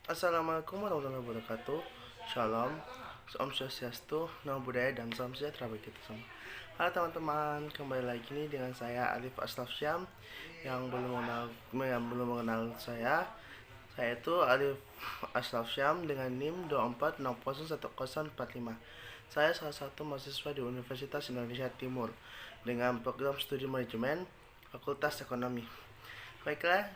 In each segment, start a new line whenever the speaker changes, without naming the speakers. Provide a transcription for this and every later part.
Assalamualaikum warahmatullahi wabarakatuh. Shalom, Om Swastiastu, Namo Buddhaya, dan salam sejahtera bagi kita semua. Halo teman-teman, kembali lagi nih dengan saya Alif Ashraf Syam. Yang belum mengenal saya itu Alif Ashraf Syam dengan NIM 24601045. Saya salah satu mahasiswa di Universitas Indonesia Timur dengan program studi manajemen Fakultas Ekonomi. Baiklah,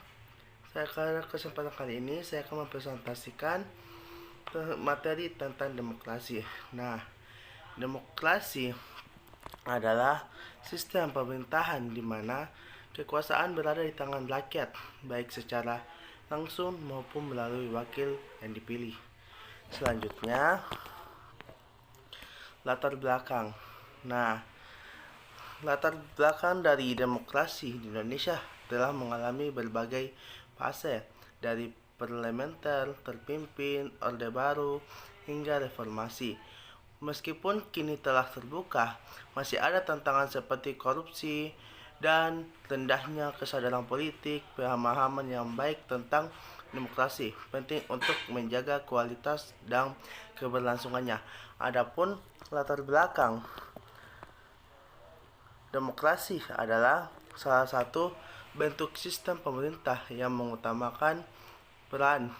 pada kesempatan kali ini saya akan mempresentasikan materi tentang demokrasi. Nah, demokrasi adalah sistem pemerintahan di mana kekuasaan berada di tangan rakyat, baik secara langsung maupun melalui wakil yang dipilih. Selanjutnya, latar belakang. Nah, latar belakang dari demokrasi di Indonesia telah mengalami berbagai fase, dari parlementer, terpimpin, orde baru, hingga reformasi. Meskipun kini telah terbuka, masih ada tantangan seperti korupsi dan rendahnya kesadaran politik. Pemahaman yang baik tentang demokrasi penting untuk menjaga kualitas dan keberlangsungannya. Adapun latar belakang demokrasi adalah salah satu bentuk sistem pemerintah yang mengutamakan peran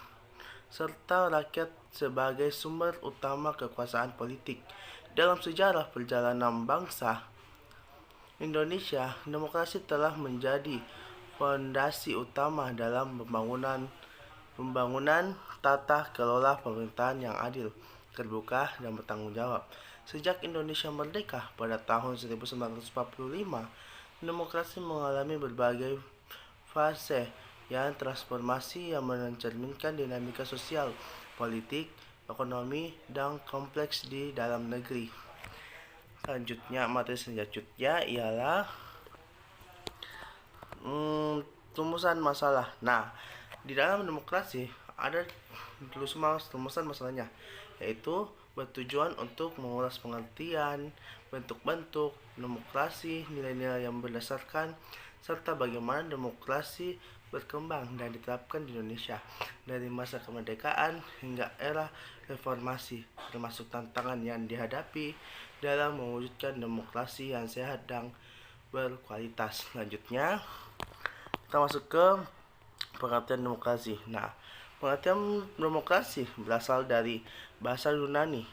serta rakyat sebagai sumber utama kekuasaan politik. Dalam sejarah perjalanan bangsa Indonesia, demokrasi telah menjadi fondasi utama dalam pembangunan tata kelola pemerintahan yang adil, terbuka, dan bertanggung jawab. Sejak Indonesia merdeka pada tahun 1945, demokrasi mengalami berbagai fase yang transformasi yang mencerminkan dinamika sosial, politik, ekonomi, dan kompleks di dalam negeri. Selanjutnya, materi selanjutnya ialah rumusan masalah. Nah, di dalam demokrasi ada rumusan masalahnya, yaitu bertujuan untuk mengulas pengertian, bentuk-bentuk demokrasi, nilai-nilai yang berdasarkan, serta bagaimana demokrasi berkembang dan diterapkan di Indonesia dari masa kemerdekaan hingga era reformasi, termasuk tantangan yang dihadapi dalam mewujudkan demokrasi yang sehat dan berkualitas. Selanjutnya, kita masuk ke pengertian demokrasi. Nah, pengertian demokrasi berasal dari bahasa Yunani,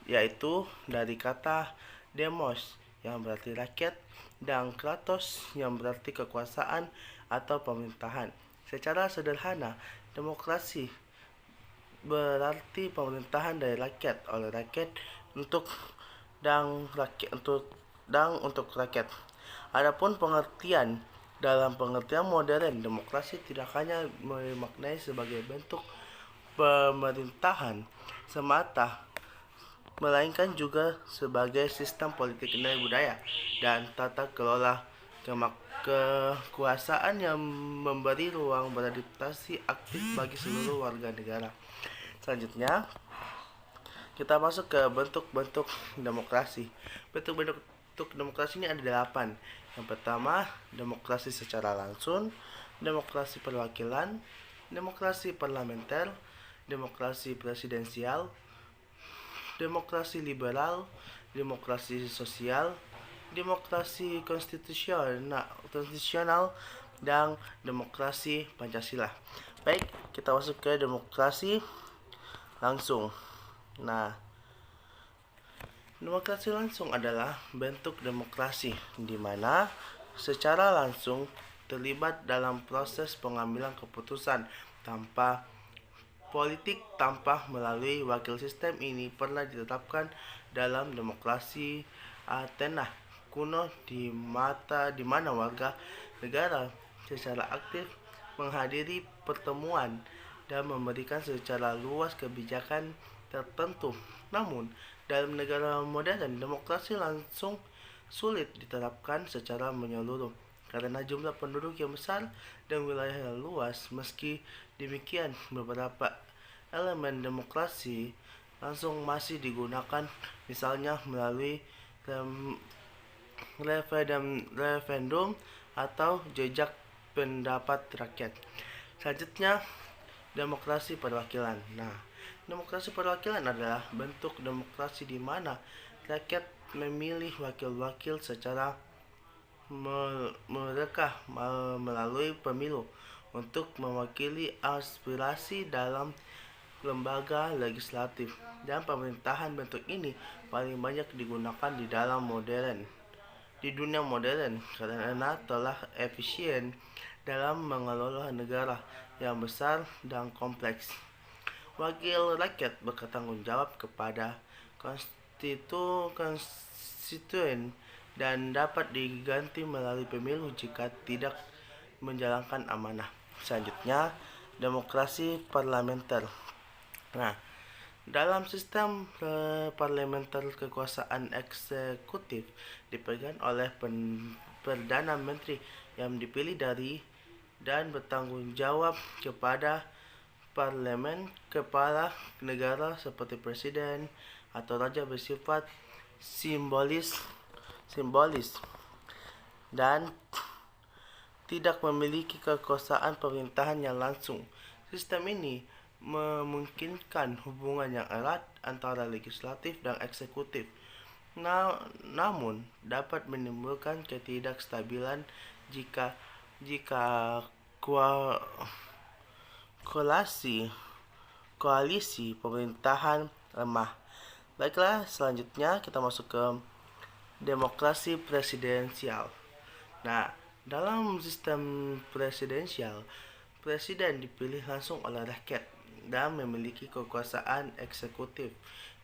yaitu dari kata demos yang berarti rakyat dan kratos yang berarti kekuasaan atau pemerintahan. Secara sederhana, demokrasi berarti pemerintahan dari rakyat oleh rakyat untuk untuk rakyat. Adapun dalam pengertian modern, demokrasi tidak hanya dimaknai sebagai bentuk pemerintahan semata, melainkan juga sebagai sistem politik nilai budaya dan tata kelola kekuasaan yang memberi ruang beradaptasi aktif bagi seluruh warga negara. Selanjutnya, kita masuk ke bentuk-bentuk demokrasi. Bentuk-bentuk demokrasi ini ada 8. Yang pertama, demokrasi secara langsung, demokrasi perwakilan, demokrasi parlementer, demokrasi presidensial, demokrasi liberal, demokrasi sosial, demokrasi konstitusional, dan demokrasi Pancasila. Baik, kita masuk ke demokrasi langsung. Nah, demokrasi langsung adalah bentuk demokrasi di mana secara langsung terlibat dalam proses pengambilan keputusan tanpa melalui wakil. Sistem ini pernah ditetapkan dalam demokrasi Athena kuno di mana warga negara secara aktif menghadiri pertemuan dan memberikan secara luas kebijakan tertentu. Namun, dalam negara modern, demokrasi langsung sulit diterapkan secara menyeluruh karena jumlah penduduk yang besar dan wilayah yang luas. Meski demikian, beberapa elemen demokrasi langsung masih digunakan, misalnya melalui referendum atau jejak pendapat rakyat. Selanjutnya, Demokrasi perwakilan. Nah, demokrasi perwakilan adalah bentuk demokrasi di mana rakyat memilih wakil-wakil secara mereka melalui pemilu untuk mewakili aspirasi dalam lembaga legislatif dan pemerintahan. Bentuk ini paling banyak digunakan di dunia modern karena telah efisien dalam mengelola negara yang besar dan kompleks. Wakil rakyat bertanggung jawab kepada konstituen dan dapat diganti melalui pemilu jika tidak menjalankan amanah. Selanjutnya, demokrasi parlementer. Nah, dalam sistem parlementer, kekuasaan eksekutif dipegang oleh Perdana Menteri yang dipilih dari dan bertanggung jawab kepada parlemen. Kepala negara seperti presiden atau raja bersifat simbolis dan tidak memiliki kekuasaan pemerintahan yang langsung. Sistem ini memungkinkan hubungan yang erat antara legislatif dan eksekutif, namun dapat menimbulkan ketidakstabilan jika koalisi pemerintahan lemah. Baiklah, selanjutnya kita masuk ke demokrasi presidensial. Nah, dalam sistem presidensial, presiden dipilih langsung oleh rakyat dan memiliki kekuasaan eksekutif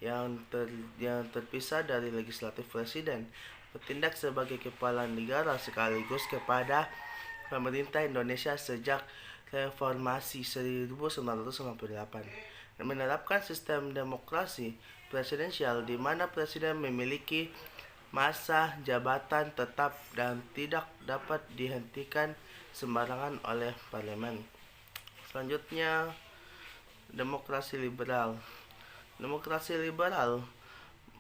yang terpisah dari legislatif. Presiden bertindak sebagai kepala negara sekaligus kepada pemerintah Indonesia sejak reformasi 1998 dan menerapkan sistem demokrasi presidensial di mana presiden memiliki masa jabatan tetap dan tidak dapat dihentikan sembarangan oleh parlemen. Selanjutnya, demokrasi liberal. Demokrasi liberal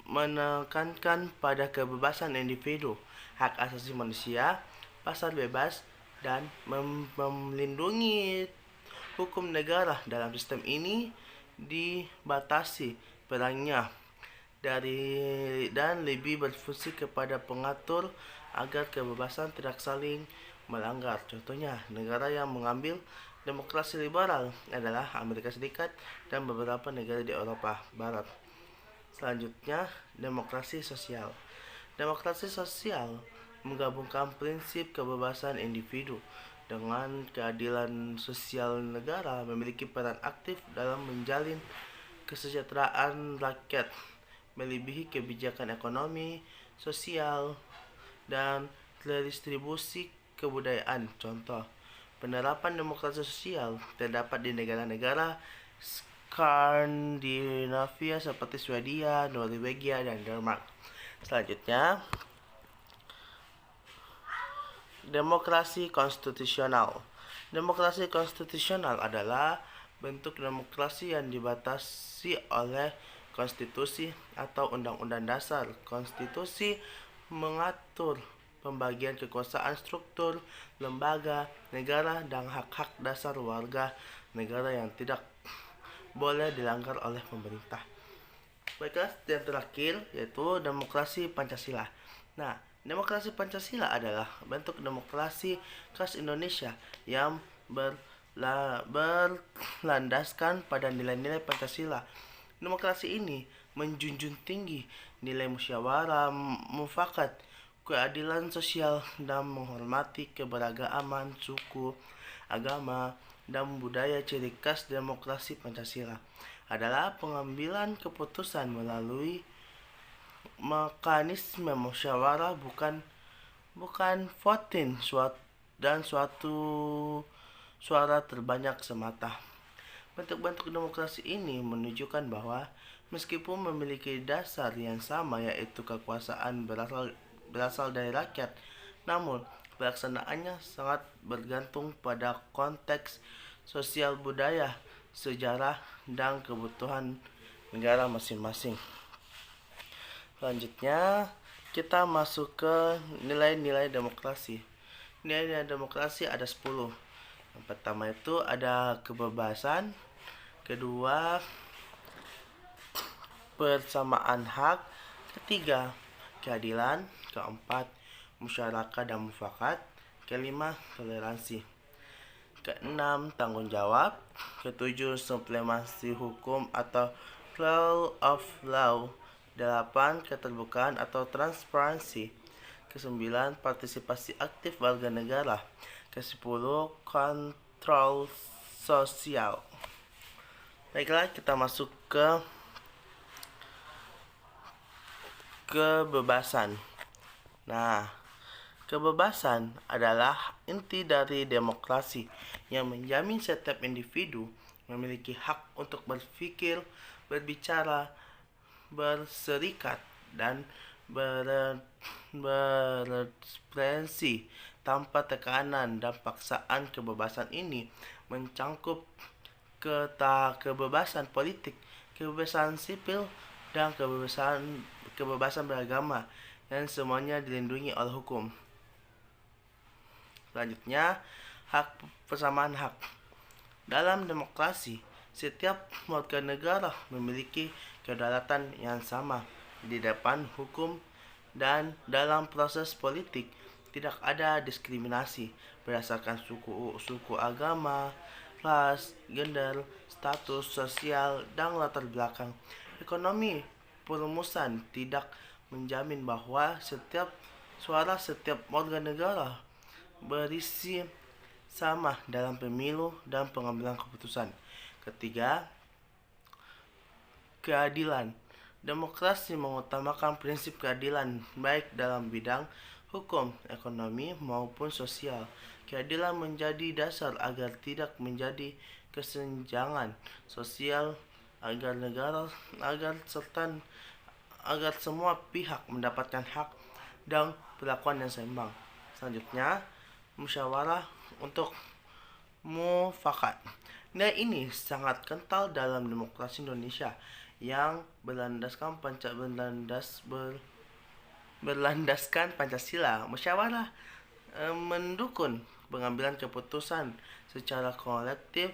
menekankan pada kebebasan individu, hak asasi manusia, pasar bebas, dan melindungi hukum negara. Dalam sistem ini dibatasi perannya dan lebih berfungsi kepada pengatur agar kebebasan tidak saling melanggar. Contohnya, negara yang mengambil demokrasi liberal adalah Amerika Serikat dan beberapa negara di Eropa Barat. Selanjutnya, demokrasi sosial. Demokrasi sosial menggabungkan prinsip kebebasan individu dengan keadilan sosial. Negara memiliki peran aktif dalam menjalin kesejahteraan rakyat melebihi kebijakan ekonomi, sosial, dan redistribusi kebudayaan. Contoh, penerapan demokrasi sosial terdapat di negara-negara Skandinavia seperti Swedia, Norwegia, dan Denmark. Selanjutnya, demokrasi konstitusional. Demokrasi konstitusional adalah bentuk demokrasi yang dibatasi oleh konstitusi atau undang-undang dasar. Konstitusi mengatur pembagian kekuasaan, struktur lembaga negara, dan hak-hak dasar warga negara yang tidak boleh dilanggar oleh pemerintah. Baiklah, yang terakhir yaitu demokrasi Pancasila. Nah, demokrasi Pancasila adalah bentuk demokrasi khas Indonesia yang berlandaskan pada nilai-nilai Pancasila. Demokrasi ini menjunjung tinggi nilai musyawarah mufakat, keadilan sosial, dan menghormati keberagaman suku, agama, dan budaya. Ciri khas demokrasi Pancasila adalah pengambilan keputusan melalui mekanisme musyawarah, bukan voting dan suatu suara terbanyak semata. Bentuk-bentuk demokrasi ini menunjukkan bahwa meskipun memiliki dasar yang sama, yaitu kekuasaan berasal dari rakyat, namun pelaksanaannya sangat bergantung pada konteks sosial, budaya, sejarah, dan kebutuhan negara masing-masing. Selanjutnya, kita masuk ke nilai-nilai demokrasi. Nilai-nilai demokrasi ada 10. Yang pertama itu ada kebebasan, kedua persamaan hak, ketiga keadilan, keempat musyarakah dan mufakat, kelima toleransi, keenam tanggung jawab, ketujuh supremasi hukum atau rule of law, delapan keterbukaan atau transparansi, kesembilan partisipasi aktif warga negara, kesepuluh kontrol sosial. Baiklah, kita masuk ke kebebasan. Nah, kebebasan adalah inti dari demokrasi yang menjamin setiap individu memiliki hak untuk berpikir, berbicara, berserikat, dan berekspresi tanpa tekanan dan paksaan. Kebebasan ini mencangkup kebebasan politik, kebebasan sipil, dan kebebasan beragama, dan semuanya dilindungi oleh hukum. Selanjutnya, persamaan hak. Dalam demokrasi, setiap warga negara memiliki kedaulatan yang sama di depan hukum, dan dalam proses politik tidak ada diskriminasi berdasarkan suku, agama, ras, gender, status sosial, dan latar belakang ekonomi. Perumusan tidak menjamin bahwa setiap suara setiap warga negara berisi sama dalam pemilu dan pengambilan keputusan. Ketiga, keadilan. Demokrasi mengutamakan prinsip keadilan baik dalam bidang hukum, ekonomi, maupun sosial. Keadilan menjadi dasar agar tidak menjadi kesenjangan sosial, agar semua pihak mendapatkan hak dan perlakuan yang seimbang. Selanjutnya, musyawarah untuk mufakat. Nah, ini sangat kental dalam demokrasi Indonesia yang berlandaskan Pancasila. Musyawarah mendukung pengambilan keputusan secara kolektif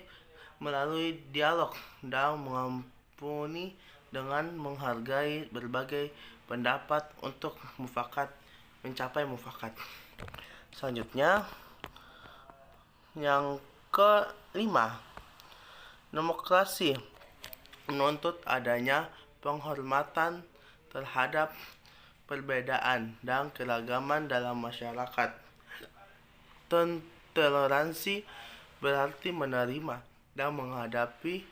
melalui dialog dan mengampuni dengan menghargai berbagai pendapat untuk mencapai mufakat. Selanjutnya, yang kelima, demokrasi menuntut adanya penghormatan terhadap perbedaan dan keragaman dalam masyarakat. Toleransi berarti menerima dan menghadapi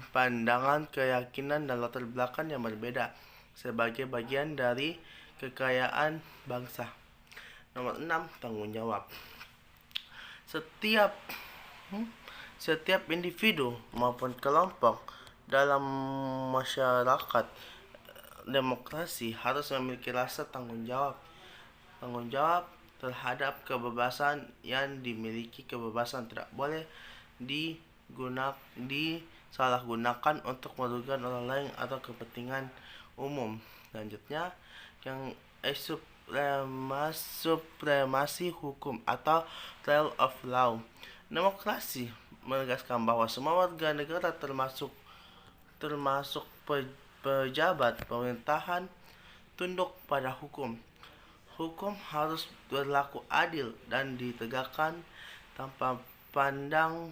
pandangan, keyakinan, dan latar belakang yang berbeda sebagai bagian dari kekayaan bangsa. Nomor 6, tanggung jawab. Setiap individu maupun kelompok dalam masyarakat demokrasi harus memiliki rasa tanggung jawab terhadap kebebasan yang dimiliki. Kebebasan tidak boleh disalahgunakan untuk merugikan orang lain atau kepentingan umum. Selanjutnya, yang supremasi hukum atau rule of law. Demokrasi menegaskan bahwa semua warga negara termasuk pejabat pemerintahan tunduk pada hukum. Hukum harus berlaku adil dan ditegakkan tanpa pandang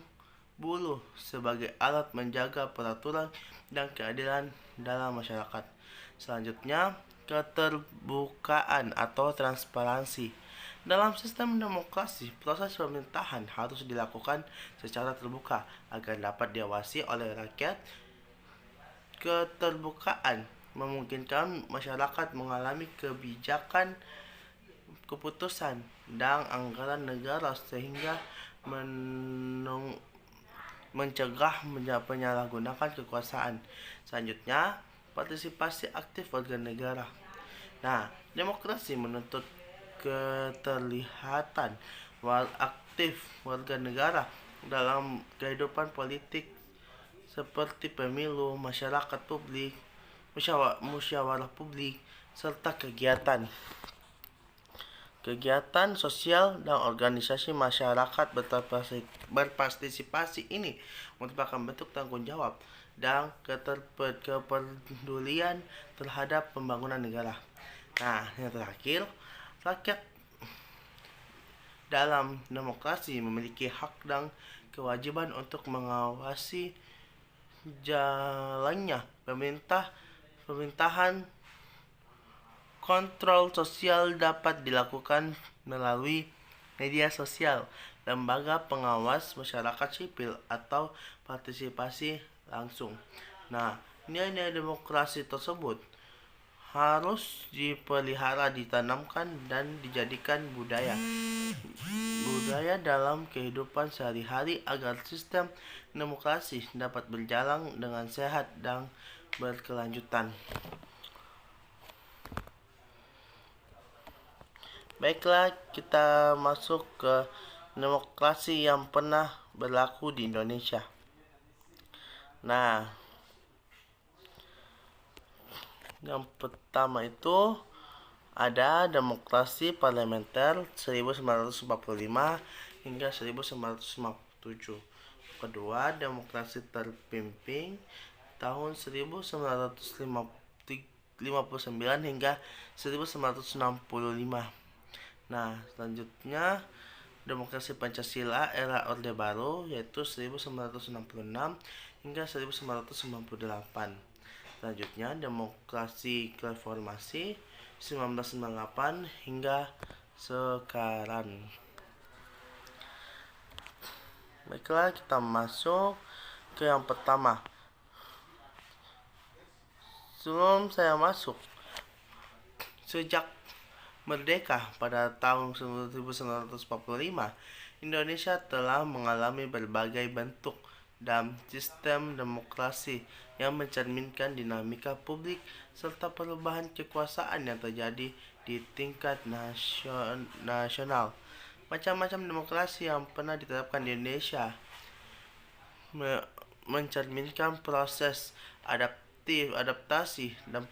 bulu sebagai alat menjaga peraturan dan keadilan dalam masyarakat. Selanjutnya, keterbukaan atau transparansi. Dalam sistem demokrasi, proses pemerintahan harus dilakukan secara terbuka agar dapat diawasi oleh rakyat. Keterbukaan memungkinkan masyarakat mengalami kebijakan, keputusan, dan anggaran negara sehingga mencegah penyalahgunaan kekuasaan. Selanjutnya, partisipasi aktif warga negara. Nah, demokrasi menuntut keterlihatan aktif warga negara dalam kehidupan politik seperti pemilu, musyawarah publik, serta kegiatan Kegiatan sosial dan organisasi masyarakat berpartisipasi ini merupakan bentuk tanggung jawab dan kepedulian terhadap pembangunan negara. Nah, yang terakhir, rakyat dalam demokrasi memiliki hak dan kewajiban untuk mengawasi jalannya pemerintahan. Kontrol sosial dapat dilakukan melalui media sosial, lembaga pengawas masyarakat sipil, atau partisipasi langsung. Nah, nilai-nilai demokrasi tersebut harus dipelihara, ditanamkan, dan dijadikan budaya dalam kehidupan sehari-hari agar sistem demokrasi dapat berjalan dengan sehat dan berkelanjutan. Baiklah, kita masuk ke demokrasi yang pernah berlaku di Indonesia. Nah, yang pertama itu ada demokrasi parlementer 1945 hingga 1957. Kedua, demokrasi terpimpin tahun 1959 hingga 1965. Nah, selanjutnya demokrasi Pancasila era Orde Baru yaitu 1966 hingga 1998. Selanjutnya demokrasi reformasi 1998 hingga sekarang. Baiklah, kita masuk ke yang pertama. Sebelum saya masuk, sejak merdeka pada tahun 1945, Indonesia telah mengalami berbagai bentuk dan sistem demokrasi yang mencerminkan dinamika publik serta perubahan kekuasaan yang terjadi di tingkat nasional. Macam-macam demokrasi yang pernah diterapkan di Indonesia mencerminkan proses adaptasi dan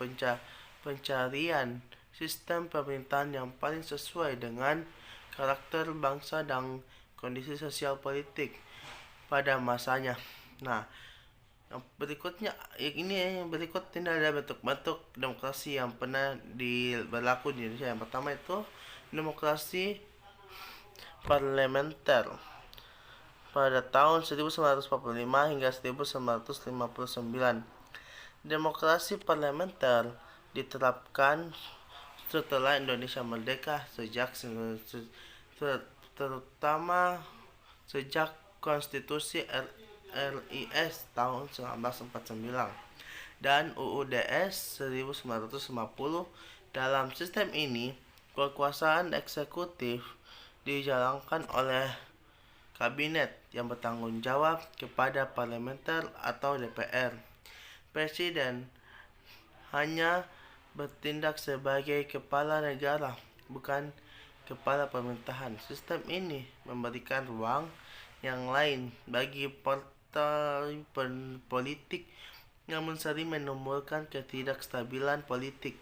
pencarian sistem pemerintahan yang paling sesuai dengan karakter bangsa dan kondisi sosial politik pada masanya. Nah, yang berikutnya ini ada bentuk-bentuk demokrasi yang pernah berlaku di Indonesia. Yang pertama itu demokrasi parlementer pada tahun 1945 hingga 1959. Demokrasi parlementer diterapkan setelah Indonesia merdeka terutama sejak Konstitusi RIS tahun 1949 dan UUDS 1950. Dalam sistem ini, kekuasaan eksekutif dijalankan oleh kabinet yang bertanggung jawab kepada parlementer atau DPR. Presiden hanya bertindak sebagai kepala negara, bukan kepala pemerintahan. Sistem ini memberikan ruang yang lain bagi partai politik, namun sering menimbulkan ketidakstabilan politik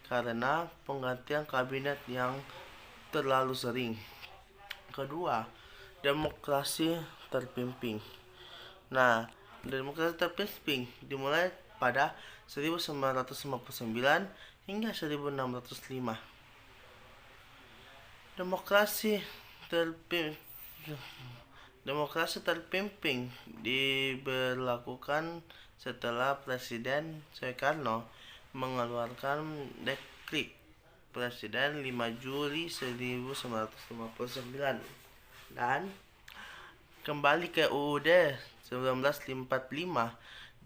karena penggantian kabinet yang terlalu sering. Kedua, demokrasi terpimpin. Nah, demokrasi terpimpin dimulai pada 1959 hingga 1605. Demokrasi terpimpin diberlakukan setelah Presiden Soekarno mengeluarkan dekrit Presiden 5 Juli 1959 dan kembali ke UUD 1945.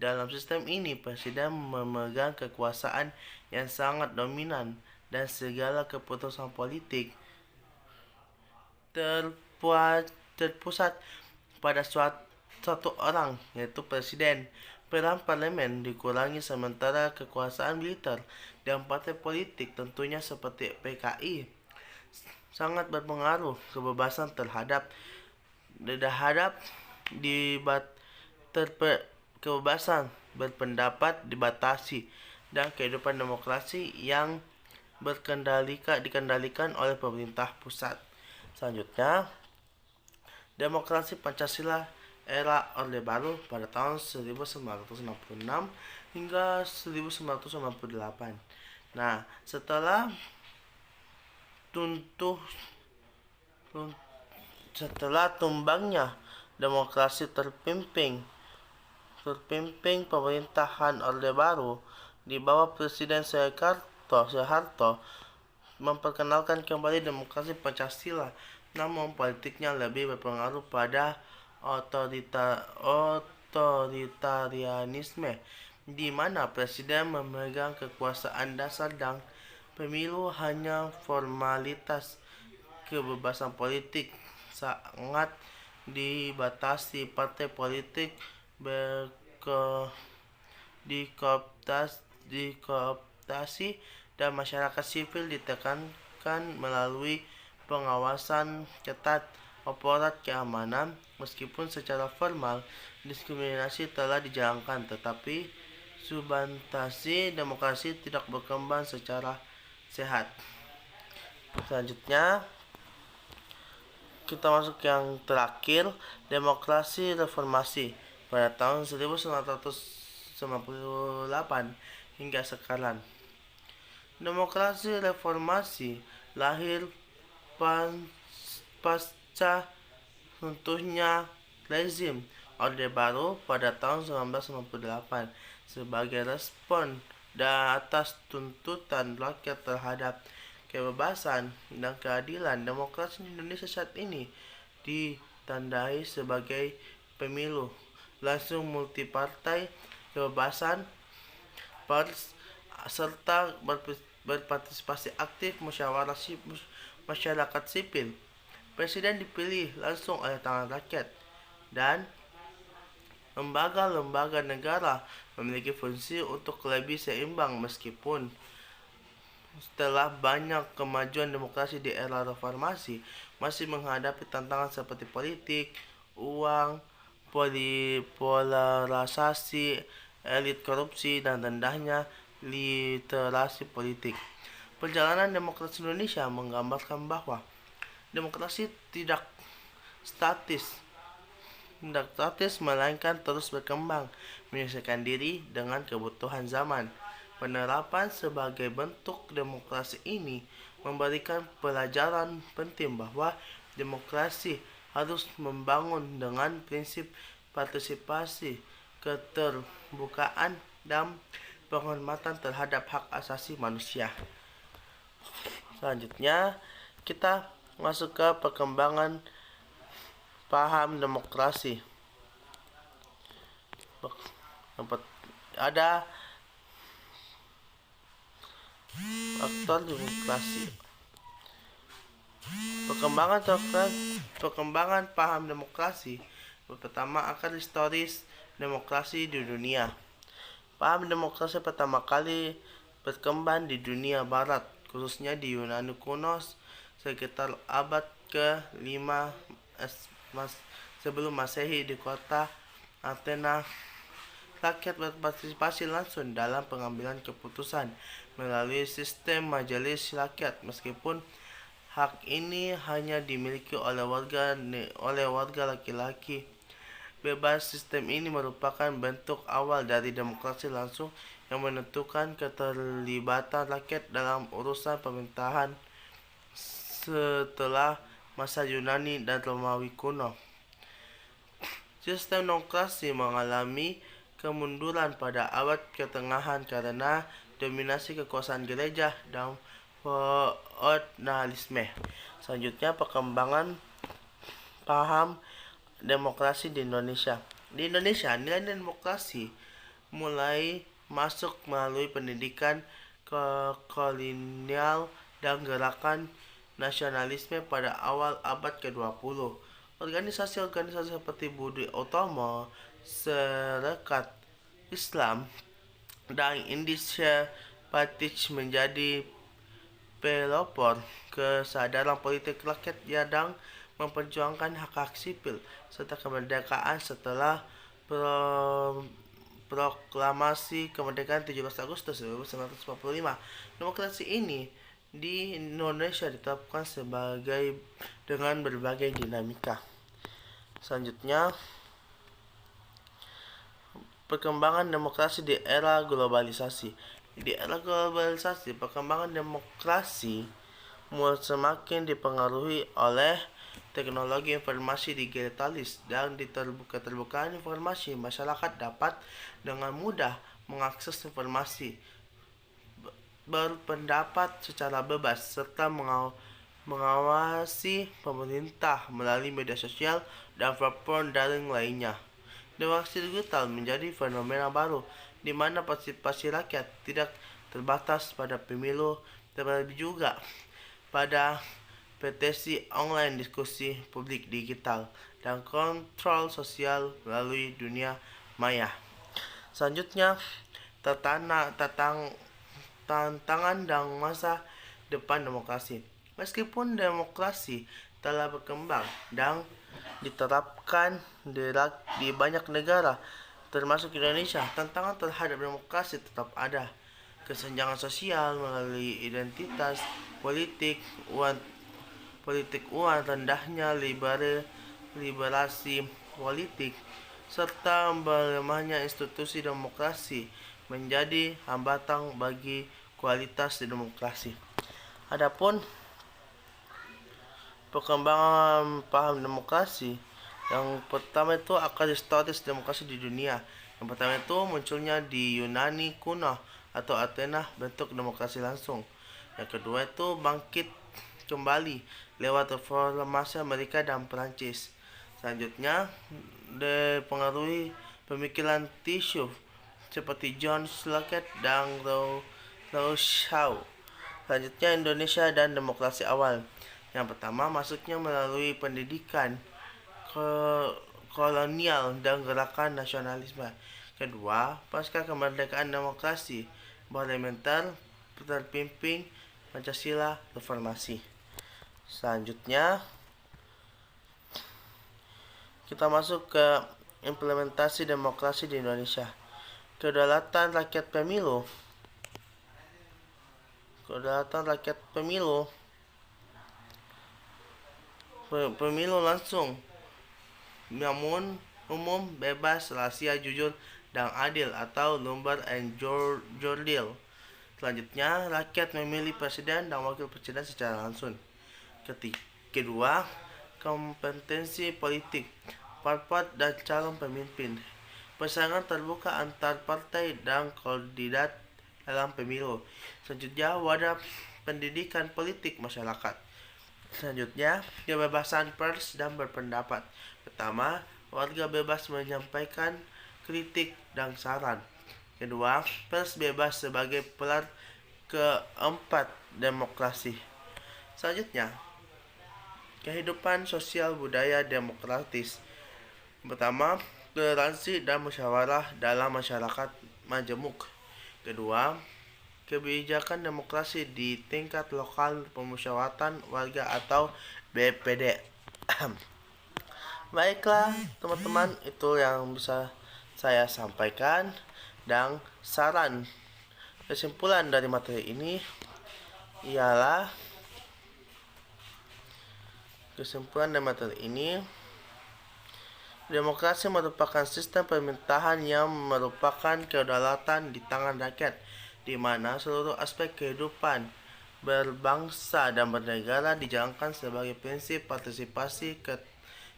Dalam sistem ini, Presiden memegang kekuasaan yang sangat dominan dan segala keputusan politik terpusat pada satu orang, yaitu Presiden. Peran parlemen dikurangi sementara kekuasaan militer dan partai politik, tentunya seperti PKI, sangat berpengaruh. Kebebasan kebebasan berpendapat dibatasi dan kehidupan demokrasi yang dikendalikan oleh pemerintah pusat. Selanjutnya, demokrasi Pancasila era Orde Baru pada tahun 1966 hingga 1998. Nah, setelah tumbangnya demokrasi terpimpin pemerintahan Orde Baru di bawah Presiden Soeharto memperkenalkan kembali demokrasi Pancasila, namun politiknya lebih berpengaruh pada otoritarianisme, di mana presiden memegang kekuasaan dasar dan pemilu hanya formalitas. Kebebasan politik sangat dibatasi, partai politik dikooptasi dan masyarakat sipil ditekankan melalui pengawasan ketat aparat keamanan. Meskipun secara formal diskriminasi telah dijalankan, tetapi substansi demokrasi tidak berkembang secara sehat. Selanjutnya, kita masuk yang terakhir, demokrasi reformasi pada tahun 1998 hingga sekarang. Demokrasi reformasi lahir pasca runtuhnya rezim Orde Baru pada tahun 1998 sebagai respon atas tuntutan rakyat terhadap kebebasan dan keadilan. Demokrasi di Indonesia saat ini ditandai sebagai pemilu langsung multipartai, kebebasan pers, serta berpartisipasi aktif masyarakat sipil. Presiden dipilih langsung oleh tangan rakyat, dan lembaga-lembaga negara memiliki fungsi untuk lebih seimbang. Meskipun setelah banyak kemajuan demokrasi di era reformasi masih menghadapi tantangan seperti politik uang, polarisasi, elit korupsi, dan rendahnya literasi politik. Perjalanan demokrasi Indonesia menggambarkan bahwa demokrasi tidak statis, melainkan terus berkembang, menyesuaikan diri dengan kebutuhan zaman. Penerapan sebagai bentuk demokrasi ini memberikan pelajaran penting bahwa demokrasi harus membangun dengan prinsip partisipasi, keterbukaan, dan penghormatan terhadap hak asasi manusia. Selanjutnya, kita masuk ke perkembangan paham demokrasi. Ada faktor demokrasi. Perkembangan paham demokrasi. Pertama, akar historis demokrasi di dunia. Paham demokrasi pertama kali berkembang di dunia barat, khususnya di Yunani kuno sekitar abad ke-5 sebelum Masehi. Di kota Athena, rakyat berpartisipasi langsung dalam pengambilan keputusan melalui sistem majelis rakyat. Meskipun hak ini hanya dimiliki oleh warga laki-laki bebas, sistem ini merupakan bentuk awal dari demokrasi langsung yang menentukan keterlibatan rakyat dalam urusan pemerintahan setelah masa Yunani dan Romawi kuno. Sistem demokrasi mengalami kemunduran pada abad ketengahan karena dominasi kekuasaan gereja dan feodalisme. Selanjutnya, perkembangan paham demokrasi di Indonesia. Di Indonesia, nilai demokrasi mulai masuk melalui pendidikan kolonial dan gerakan nasionalisme pada awal abad ke-20. Organisasi-organisasi seperti Budi Utomo, Serikat Islam, dan Indonesia Partij menjadi pelopor kesadaran politik rakyat yang memperjuangkan hak-hak sipil serta kemerdekaan. Setelah proklamasi kemerdekaan 17 Agustus 1945, demokrasi ini di Indonesia ditetapkan sebagai dengan berbagai dinamika. Selanjutnya, perkembangan demokrasi di era globalisasi. Di era globalisasi, perkembangan demokrasi mulai semakin dipengaruhi oleh teknologi informasi digitalis dan keterbukaan informasi. Masyarakat dapat dengan mudah mengakses informasi, berpendapat secara bebas, serta mengawasi pemerintah melalui media sosial dan platform daring lainnya. Demokrasi digital menjadi fenomena baru di mana partisipasi rakyat tidak terbatas pada pemilu, tetapi juga pada petisi online, diskusi publik digital, dan kontrol sosial melalui dunia maya. Selanjutnya, tantangan dan masa depan demokrasi. Meskipun demokrasi telah berkembang dan diterapkan di banyak negara, termasuk Indonesia, tantangan terhadap demokrasi tetap ada. Kesenjangan sosial melalui identitas politik, rendahnya liberasi politik, serta melemahnya institusi demokrasi menjadi hambatan bagi kualitas demokrasi. Adapun perkembangan paham demokrasi, yang pertama itu akar historis demokrasi di dunia. Yang pertama itu munculnya di Yunani kuno atau Athena bentuk demokrasi langsung. Yang kedua itu bangkit kembali lewat reformasi Amerika dan Perancis. Selanjutnya dipengaruhi pemikiran tisu seperti John Locke dan Rousseau. Selanjutnya Indonesia dan demokrasi awal. Yang pertama masuknya melalui pendidikan kolonial dan gerakan nasionalisme. Kedua, pasca kemerdekaan demokrasi parlementer terpimpin Pancasila reformasi. Selanjutnya kita masuk ke implementasi demokrasi di Indonesia. Kedaulatan rakyat pemilu. Pemilu langsung, namun umum, bebas, rahasia, jujur, dan adil atau lumbar and jurdil. Selanjutnya, rakyat memilih presiden dan wakil presiden secara langsung. Kedua, kompetensi politik, parpol dan calon pemimpin. Persaingan terbuka antar partai dan kandidat dalam pemilu. Selanjutnya, wadah pendidikan politik masyarakat. Selanjutnya, kebebasan pers dan berpendapat. Pertama, warga bebas menyampaikan kritik dan saran. Kedua, pers bebas sebagai pilar keempat demokrasi. Selanjutnya, kehidupan sosial budaya demokratis. Pertama, toleransi dan musyawarah dalam masyarakat majemuk. Kedua, kebijakan demokrasi di tingkat lokal, pemusyawaratan warga atau BPD. Baiklah teman-teman, itu yang bisa saya sampaikan, dan saran kesimpulan dari materi ini ialah demokrasi merupakan sistem pemerintahan yang merupakan kedaulatan di tangan rakyat, di mana seluruh aspek kehidupan berbangsa dan bernegara dijalankan sebagai prinsip partisipasi,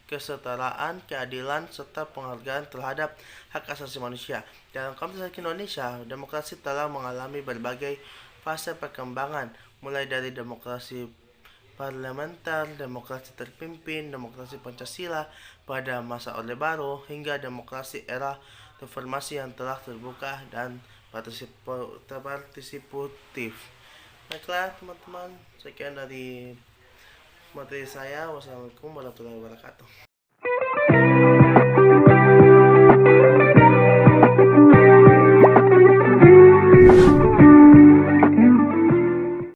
kesetaraan, keadilan, serta penghargaan terhadap hak asasi manusia. Dalam konteks Indonesia, demokrasi telah mengalami berbagai fase perkembangan, mulai dari demokrasi parlementer, demokrasi terpimpin, demokrasi Pancasila pada masa Orde Baru, hingga demokrasi era reformasi yang telah terbuka dan partisipatif. Baiklah teman-teman, sekian dari materi saya. Wassalamualaikum warahmatullahi wabarakatuh.